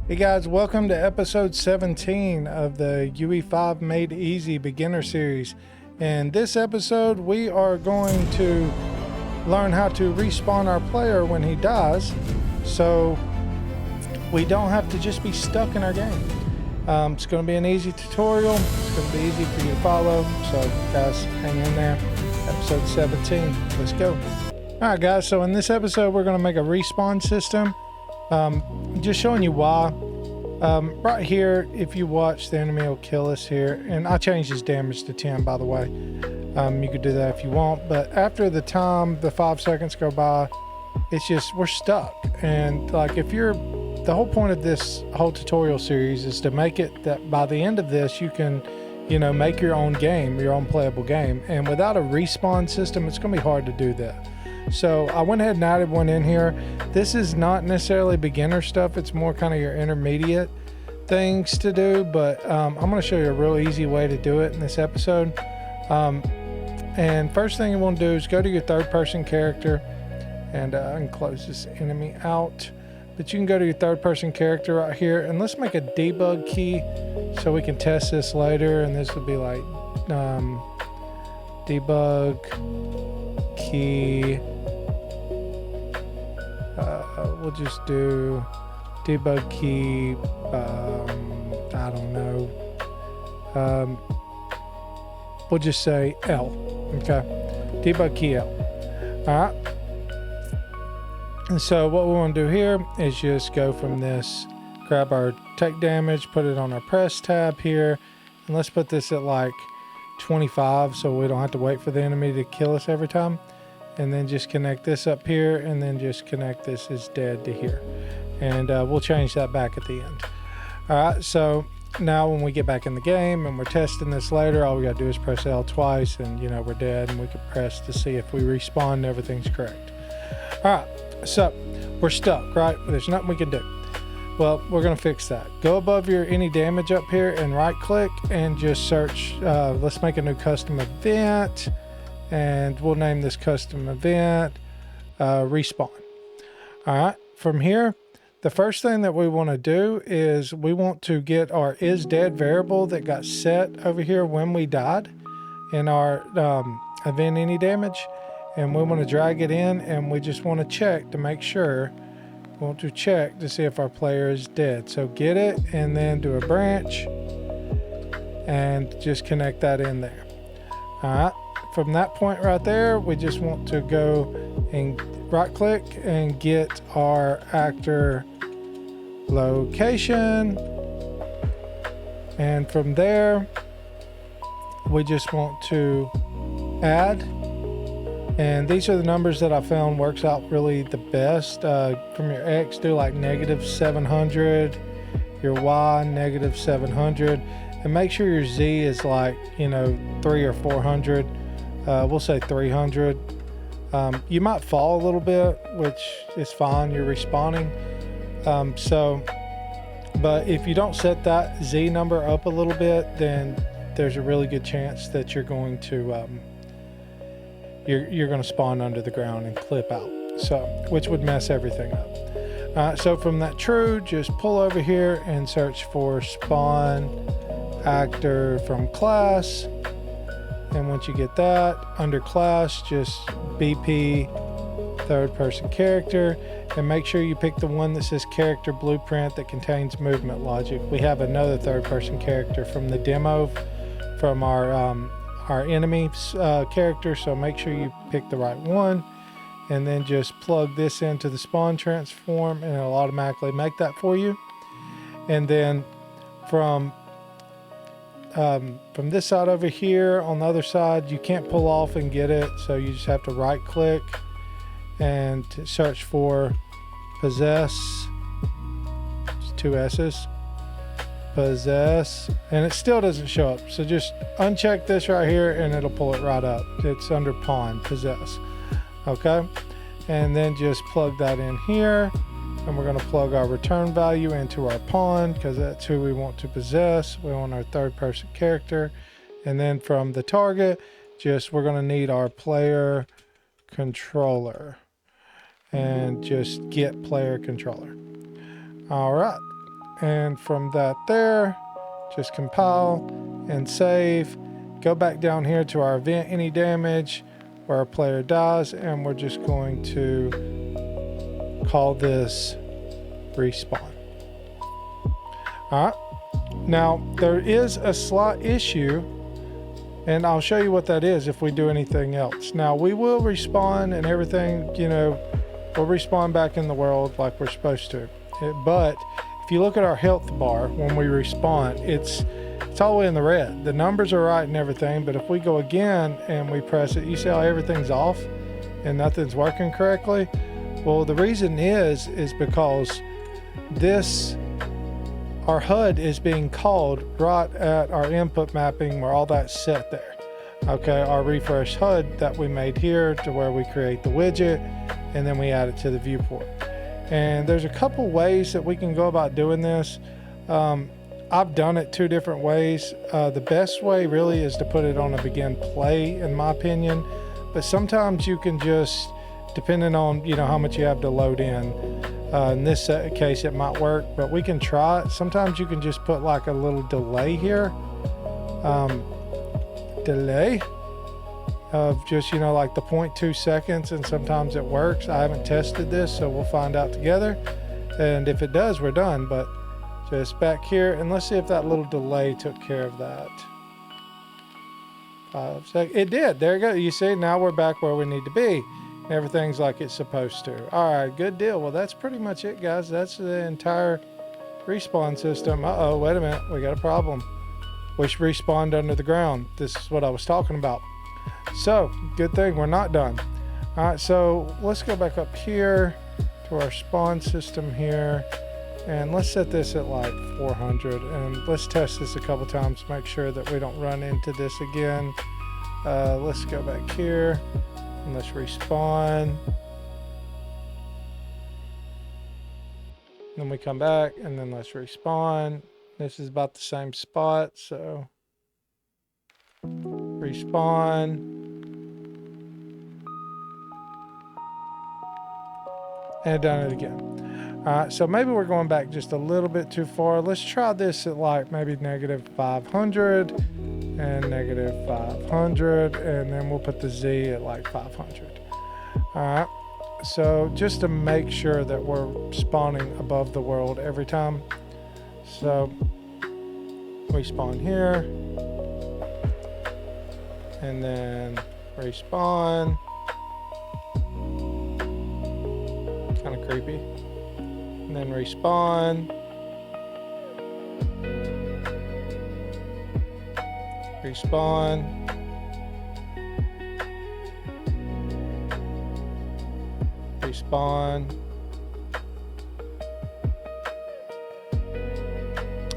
Hey guys, welcome to episode 17 of the UE5 Made Easy Beginner Series. In this episode, we are going to learn how to respawn our player when he dies, so we don't have to just be stuck in our game. It's going to be an easy tutorial. It's going to be easy for you to follow, so guys, hang in there. Episode 17, let's go. Alright guys, so in this episode, we're going to make a respawn system. Just showing you why. Right here, if you watch, the enemy will kill us here, and I changed his damage to 10, by the way. You could do that if you want, but after the 5 seconds go by, it's just, we're stuck. And like, if you're, the whole point of this whole tutorial series is to make it that by the end of this, you can, you know, make your own game, your own playable game. And without a respawn system, it's gonna be hard to do that. So I went ahead and added one in here. This is not necessarily beginner stuff. It's more kind of your intermediate things to do, but I'm going to show you a real easy way to do it in this episode. And first thing you want to do is go to your third person character, and I can close this enemy out. But you can go to your third person character right here, and let's make a debug key so we can test this later. And this would be like debug key. We'll just do debug key, I don't know, we'll just say L. Okay, debug key L. All right, and so what we want to do here is just go from this, grab our take damage, put it on our press tab here, and let's put this at like 25 so we don't have to wait for the enemy to kill us every time. And then just connect this up here, and then just connect this as dead to here. And we'll change that back at the end. All right, so now when we get back in the game and we're testing this later, all we gotta do is press L twice, and you know, we're dead, and we can press to see if we respawn and everything's correct. All right, so we're stuck, right? There's nothing we can do. Well, we're gonna fix that. Go above your any damage up here and right click and just search, let's make a new custom event. And we'll name this custom event respawn. All right, from here, the first thing that we want to do is we want to get our isDead variable that got set over here when we died in our event any damage, and we want to drag it in, and we just want to check to make sure. We want to check to see if our player is dead. So get it, and then do a branch, and just connect that in there. All right. From that point right there, we just want to go and right click and get our actor location. And from there, we just want to add. And these are the numbers that I found works out really the best. From your X, do like -700, your Y, -700. And make sure your Z is like, you know, 300 or 400. We'll say 300. You might fall a little bit, which is fine. You're respawning. But if you don't set that Z number up a little bit, then there's a really good chance that you're going to you're going to spawn under the ground and clip out. So, which would mess everything up. So from that true, just pull over here and search for spawn actor from class. And once you get that, under class, just BP third person character, and make sure you pick the one that says character blueprint that contains movement logic. We have another third person character from the demo from our enemy's character, so make sure you pick the right one, and then just plug this into the spawn transform, and it'll automatically make that for you. And then from this side over here, on the other side, you can't pull off and get it, so you just have to right click and search for possess, it's 2 S's, possess, and it still doesn't show up, so just uncheck this right here and it'll pull it right up. It's under pawn, possess. Okay, and then just plug that in here, and we're going to plug our return value into our pawn because that's who we want to possess. We want our third person character. And then from the target, we're going to need our player controller, and just get player controller. All right, And from that there, just compile and save. Go back down here to our event, any damage, where a player dies, and we're just going to call this respawn. All right. Now, there is a slight issue, and I'll show you what that is if we do anything else. Now, we will respawn and everything, you know, we'll respawn back in the world like we're supposed to. But if you look at our health bar when we respawn, it's all the way in the red. The numbers are right and everything, but if we go again and we press it, you see how everything's off and nothing's working correctly? Well, the reason is because our HUD is being called right at our input mapping where all that's set there. Okay, our refresh HUD that we made here to where we create the widget and then we add it to the viewport. And there's a couple ways that we can go about doing this. I've done it 2 different ways. The best way really is to put it on a begin play, in my opinion. But sometimes you can just, depending on, you know, how much you have to load in this case it might work, but we can try it. Sometimes you can just put like a little delay here. Delay of just, you know, like the 0.2 seconds, and sometimes it works. I haven't tested this, so we'll find out together. And if it does, we're done. But just back here, and let's see if that little delay took care of that. 5 seconds. It did. There you go. You see, now we're back where we need to be. Everything's like it's supposed to. All right, good deal. Well, that's pretty much it, guys. That's the entire respawn system. Uh-oh, wait a minute. We got a problem. We respawned under the ground. This is what I was talking about. So, good thing we're not done. All right, so let's go back up here to our spawn system here. And let's set this at like 400. And let's test this a couple times to make sure that we don't run into this again. Let's go back here. And let's respawn. Then we come back and then let's respawn. This is about the same spot, so respawn. And done it again. All right, so maybe we're going back just a little bit too far. Let's try this at like maybe -500 and -500, and then we'll put the Z at like 500. All right, so just to make sure that we're spawning above the world every time. So we spawn here, and then respawn. Kind of creepy. And then respawn. Respawn. Respawn.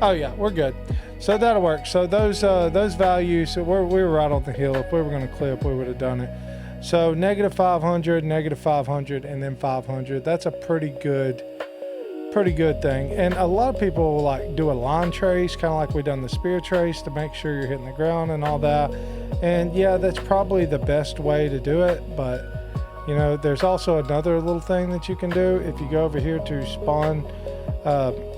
Oh yeah, we're good. So that'll work. So those values, so we were right on the hill. If we were going to clip, we would have done it. So -500, -500, and then 500. That's a pretty good thing. And a lot of people like do a line trace, kind of like we done the spear trace, to make sure you're hitting the ground and all that. And yeah, that's probably the best way to do it. But you know, there's also another little thing that you can do. If you go over here to spawn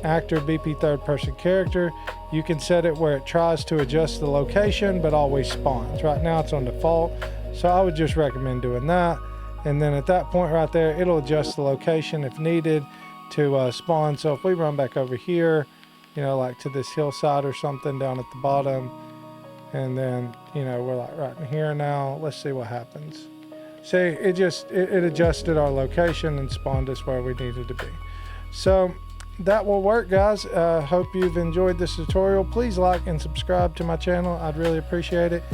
actor BP third person character, you can set it where it tries to adjust the location but always spawns. Right now it's on default, so I would just recommend doing that. And then at that point right there, it'll adjust the location if needed to spawn. So if we run back over here, you know, like to this hillside or something down at the bottom, and then, you know, we're like right in here now. Let's see what happens. See, it adjusted our location and spawned us where we needed to be. So that will work, guys. Hope you've enjoyed this tutorial. Please like and subscribe to my channel. I'd really appreciate it.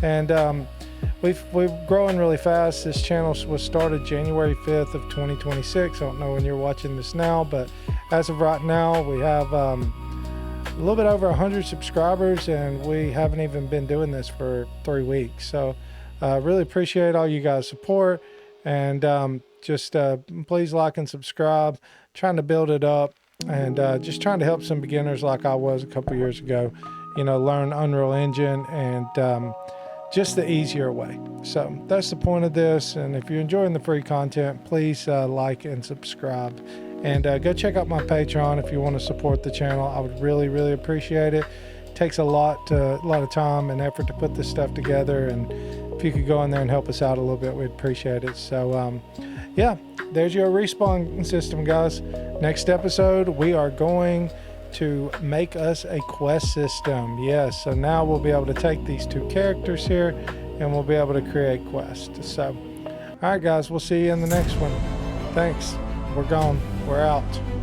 And we're growing really fast. This channel was started January 5th of 2026. I don't know when you're watching this now, but as of right now, we have a little bit over 100 subscribers, and we haven't even been doing this for 3 weeks. So really appreciate all you guys' support, and just please like and subscribe. Trying to build it up, and just trying to help some beginners like I was a couple years ago, you know, learn Unreal Engine and just the easier way. So that's the point of this. And if you're enjoying the free content, please like and subscribe. And go check out my Patreon if you want to support the channel. I would really, really appreciate it. It takes a lot of time and effort to put this stuff together, and if you could go in there and help us out a little bit, we'd appreciate it. So yeah, there's your respawn system, guys. Next episode, we are going to make us a quest system. Yes, so now we'll be able to take these two characters here and we'll be able to create quests. So all right, guys, we'll see you in the next one. Thanks. We're gone. We're out.